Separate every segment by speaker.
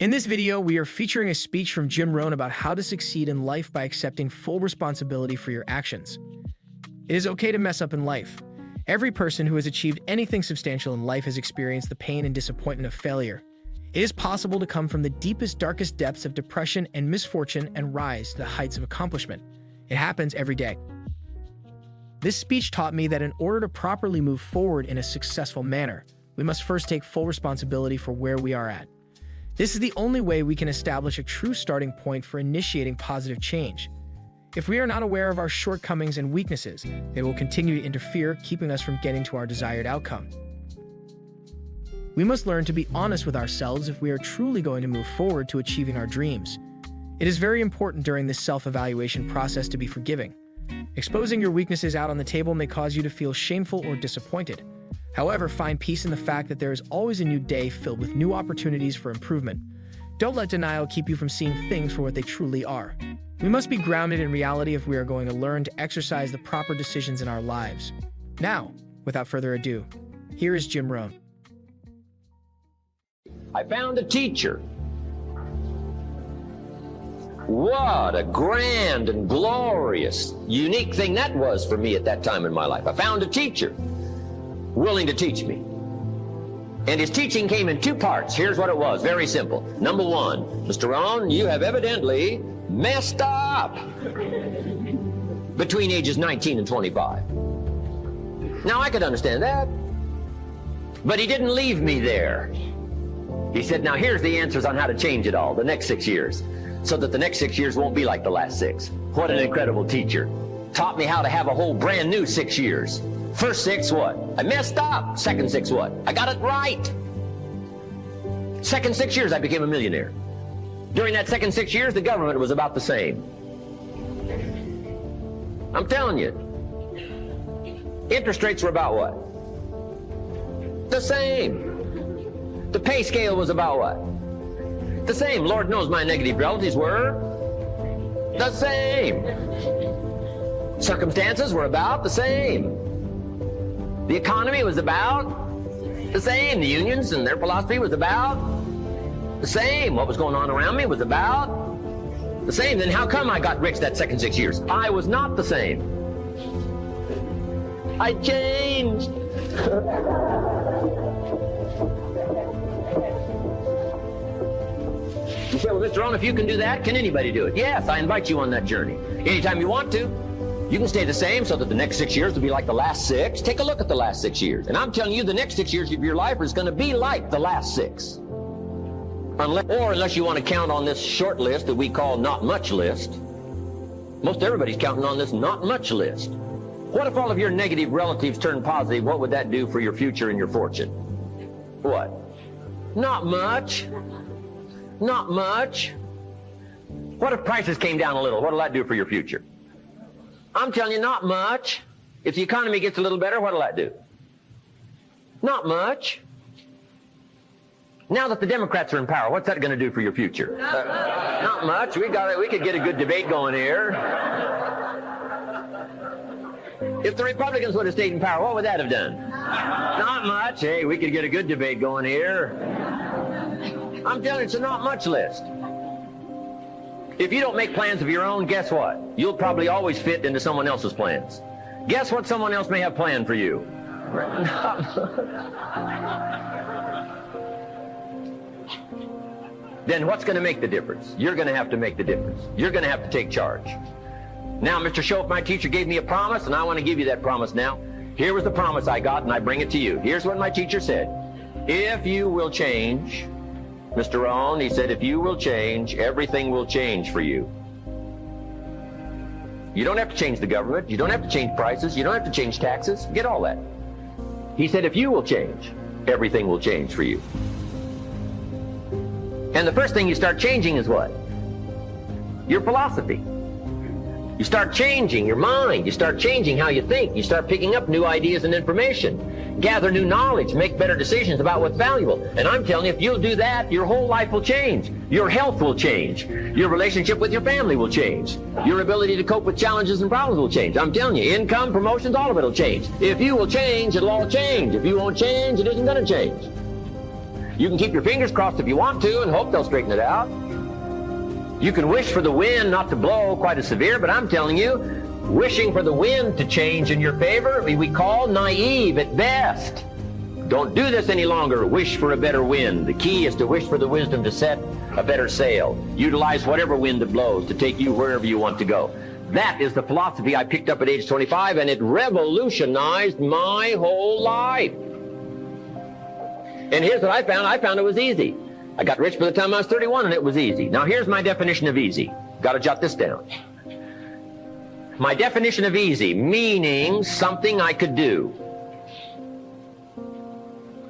Speaker 1: In this video, we are featuring a speech from Rohn about how to succeed in life by accepting full responsibility for your actions. It is okay to mess up in life. Every person who has achieved anything substantial in life has experienced the pain and disappointment of failure. It is possible to come from the deepest, darkest depths of depression and misfortune and rise to the heights of accomplishment. It happens every day. This speech taught me that in order to properly move forward in a successful manner, we must first take full responsibility for where we are at. This is the only way we can establish a true starting point for initiating positive change. If we are not aware of our shortcomings and weaknesses, they will continue to interfere, keeping us from getting to our desired outcome. We must learn to be honest with ourselves if we are truly going to move forward to achieving our dreams. It is very important during this self-evaluation process to be forgiving. Exposing your weaknesses out on the table may cause you to feel shameful or disappointed. However, find peace in the fact that there is always a new day filled with new opportunities for improvement. Don't let denial keep you from seeing things for what they truly are. We must be grounded in reality if we are going to learn to exercise the proper decisions in our lives. Now, without further ado, here is Rohn.
Speaker 2: I found a teacher. What a grand and glorious, unique thing that was for me at that time in my life. I found a teacher willing to teach me. And his teaching came in two parts. Here's what it was, very simple. Number one, Mr. Rohn, you have evidently messed up between ages 19 and 25. Now, I could understand that, but he didn't leave me there. He said, now here's the answers on how to change it all, the next 6 years, so that the next 6 years won't be like the last 6. What an incredible teacher. Taught me how to have a whole brand new 6 years. First 6, what? I messed up. Second 6, what? I got it right. Second 6 years, I became a millionaire. During that second 6 years, the government was about the same. I'm telling you. Interest rates were about what? The same. The pay scale was about what? The same. Lord knows my negative relatives were the same. Circumstances were about the same. The economy was about the same. The unions and their philosophy was about the same. What was going on around me was about the same. Then how come I got rich that second 6 years? I was not the same. I changed. You say, well, Mr. Rohn, if you can do that, can anybody do it? Yes, I invite you on that journey. Anytime you want to. You can stay the same so that the next 6 years will be like the last 6. Take a look at the last 6 years. And I'm telling you, the next 6 years of your life is going to be like the last 6. Unless you want to count on this short list that we call not much list. Most everybody's counting on this not much list. What if all of your negative relatives turn positive? What would that do for your future and your fortune? What? Not much. Not much. What if prices came down a little? What will that do for your future? I'm telling you, not much. If the economy gets a little better, what will that do? Not much. Now that the Democrats are in power, what's that going to do for your future? Not much. We could get a good debate going here. If the Republicans would have stayed in power, what would that have done? Not much. Hey, we could get a good debate going here. I'm telling you, it's a not much list. If you don't make plans of your own, guess what? You'll probably always fit into someone else's plans. Guess what someone else may have planned for you? Then what's going to make the difference? You're going to have to make the difference. You're going to have to take charge. Now, Mr. Schoaf, my teacher gave me a promise, and I want to give you that promise now. Here was the promise I got, and I bring it to you. Here's what my teacher said. If you will change, Mr. Rohn, he said, if you will change, everything will change for you. You don't have to change the government. You don't have to change prices. You don't have to change taxes. Get all that. He said, if you will change, everything will change for you. And the first thing you start changing is what? Your philosophy. You start changing your mind. You start changing how you think. You start picking up new ideas and information. Gather new knowledge. Make better decisions about what's valuable. And I'm telling you, if you'll do that, your whole life will change. Your health will change. Your relationship with your family will change. Your ability to cope with challenges and problems will change. I'm telling you, income, promotions, all of it will change. If you will change, it'll all change. If you won't change, it isn't going to change. You can keep your fingers crossed if you want to and hope they'll straighten it out. You can wish for the wind not to blow quite as severe, but I'm telling you, wishing for the wind to change in your favor, we call naive at best. Don't do this any longer. Wish for a better wind. The key is to wish for the wisdom to set a better sail. Utilize whatever wind that blows to take you wherever you want to go. That is the philosophy I picked up at age 25, and it revolutionized my whole life. And here's what I found. I found it was easy. I got rich by the time I was 31, and it was easy. Now, here's my definition of easy. Got to jot this down. My definition of easy, meaning something I could do.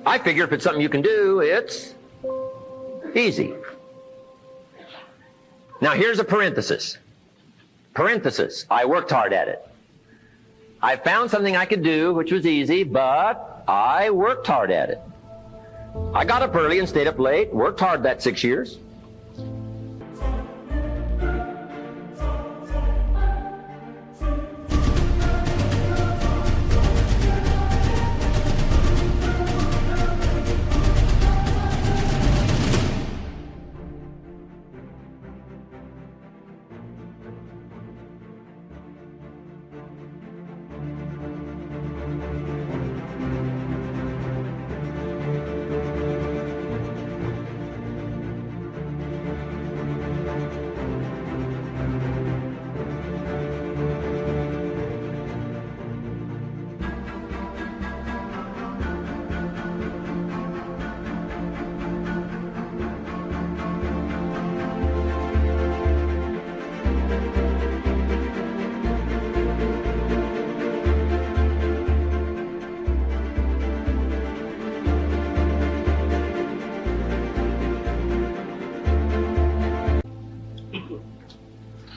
Speaker 2: I figure if it's something you can do, it's easy. Now, here's a parenthesis. Parenthesis, I worked hard at it. I found something I could do, which was easy, but I worked hard at it. I got up early and stayed up late, worked hard that 6 years.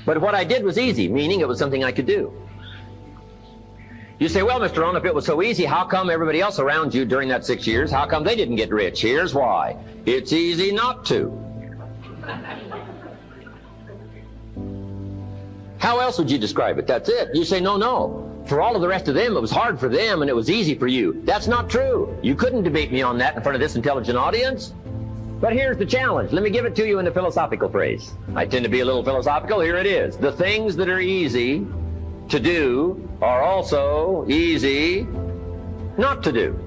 Speaker 2: But what I did was easy, meaning it was something I could do. You say, well, Mr. Rohn, if it was so easy, how come everybody else around you during that 6 years, how come they didn't get rich? Here's why. It's easy not to. How else would you describe it? That's it. You say, no. For all of the rest of them, it was hard for them and it was easy for you. That's not true. You couldn't debate me on that in front of this intelligent audience. But here's the challenge. Let me give it to you in a philosophical phrase. I tend to be a little philosophical. Here it is. The things that are easy to do are also easy not to do.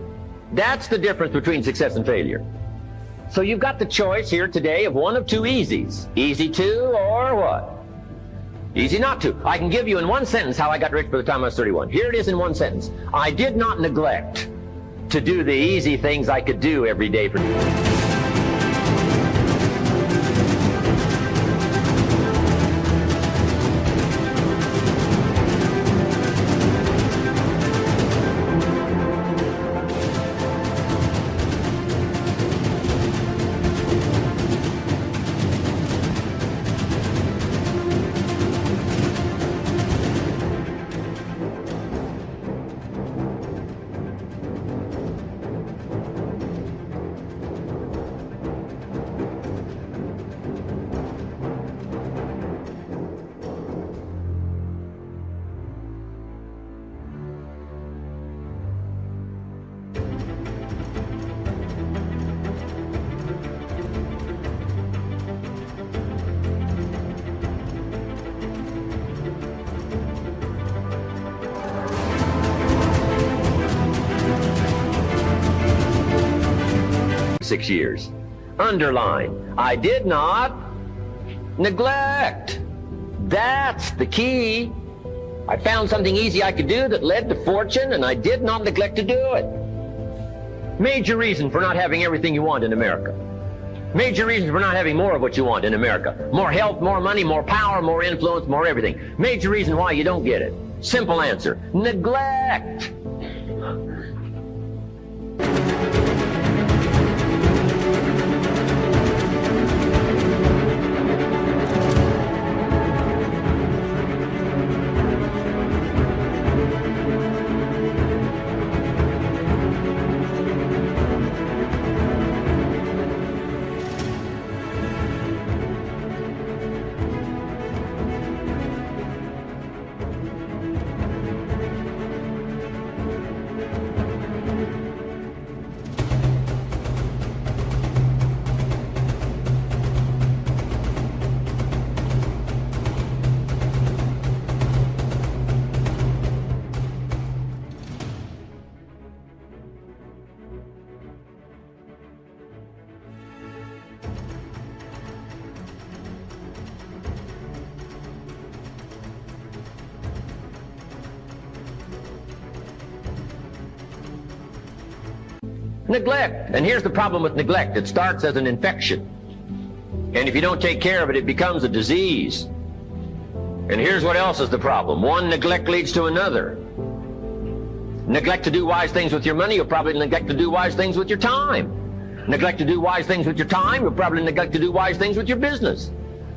Speaker 2: That's the difference between success and failure. So you've got the choice here today of one of two easies. Easy to or what? Easy not to. I can give you in one sentence how I got rich by the time I was 31. Here it is in one sentence. I did not neglect to do the easy things I could do every day for you. 6 years. Underline, I did not neglect. That's the key. I found something easy I could do that led to fortune, and I did not neglect to do it. Major reason for not having everything you want in America. Major reason for not having more of what you want in America. More health, more money, more power, more influence, more everything. Major reason why you don't get it. Simple answer, neglect. Neglect. And here's the problem with neglect. It starts as an infection. And if you don't take care of it, it becomes a disease. And here's what else is the problem. One neglect leads to another. Neglect to do wise things with your money, you'll probably neglect to do wise things with your time. Neglect to do wise things with your time, you'll probably neglect to do wise things with your business.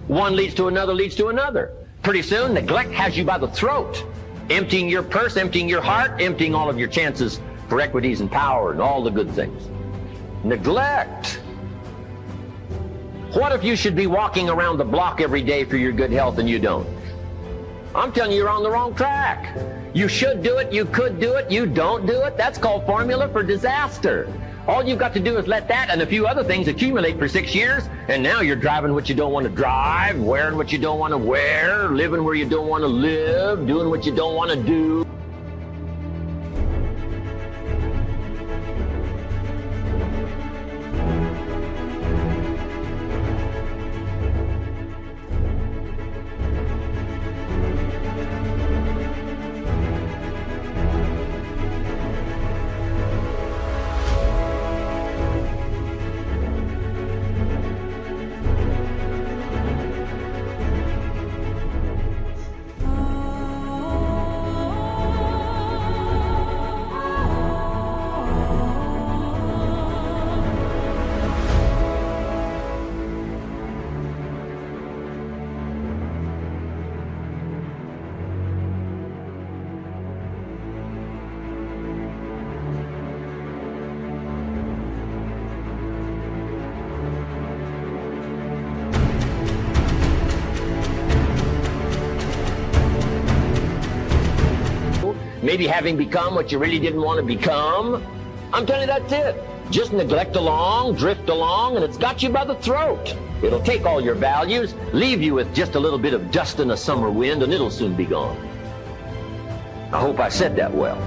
Speaker 2: One leads to another, leads to another. Pretty soon, neglect has you by the throat, emptying your purse, emptying your heart, emptying all of your chances for equities and power and all the good things. Neglect. What if you should be walking around the block every day for your good health and you don't? I'm telling you, you're on the wrong track. You should do it, you could do it, you don't do it. That's called formula for disaster. All you've got to do is let that and a few other things accumulate for 6 years, and now you're driving what you don't want to drive, wearing what you don't want to wear, living where you don't want to live, doing what you don't want to do. Maybe having become what you really didn't want to become. I'm telling you, that's it. Just neglect along, drift along, and it's got you by the throat. It'll take all your values, leave you with just a little bit of dust in a summer wind, and it'll soon be gone. I hope I said that well.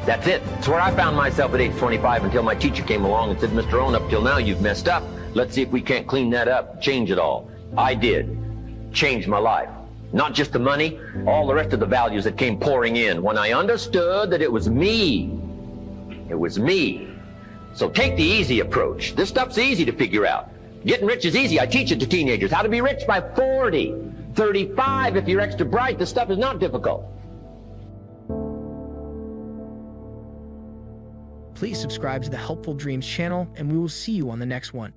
Speaker 2: That's it. It's where I found myself at age 25 until my teacher came along and said, Mr. Rohn, up till now you've messed up. Let's see if we can't clean that up, change it all. I did. Changed my life. Not just the money, all the rest of the values that came pouring in when I understood that it was me. It was me. So take the easy approach. This stuff's easy to figure out. Getting rich is easy. I teach it to teenagers. How to be rich by 40, 35 if you're extra bright. This stuff is not difficult.
Speaker 1: Please subscribe to the Helpful Dreams channel, and we will see you on the next one.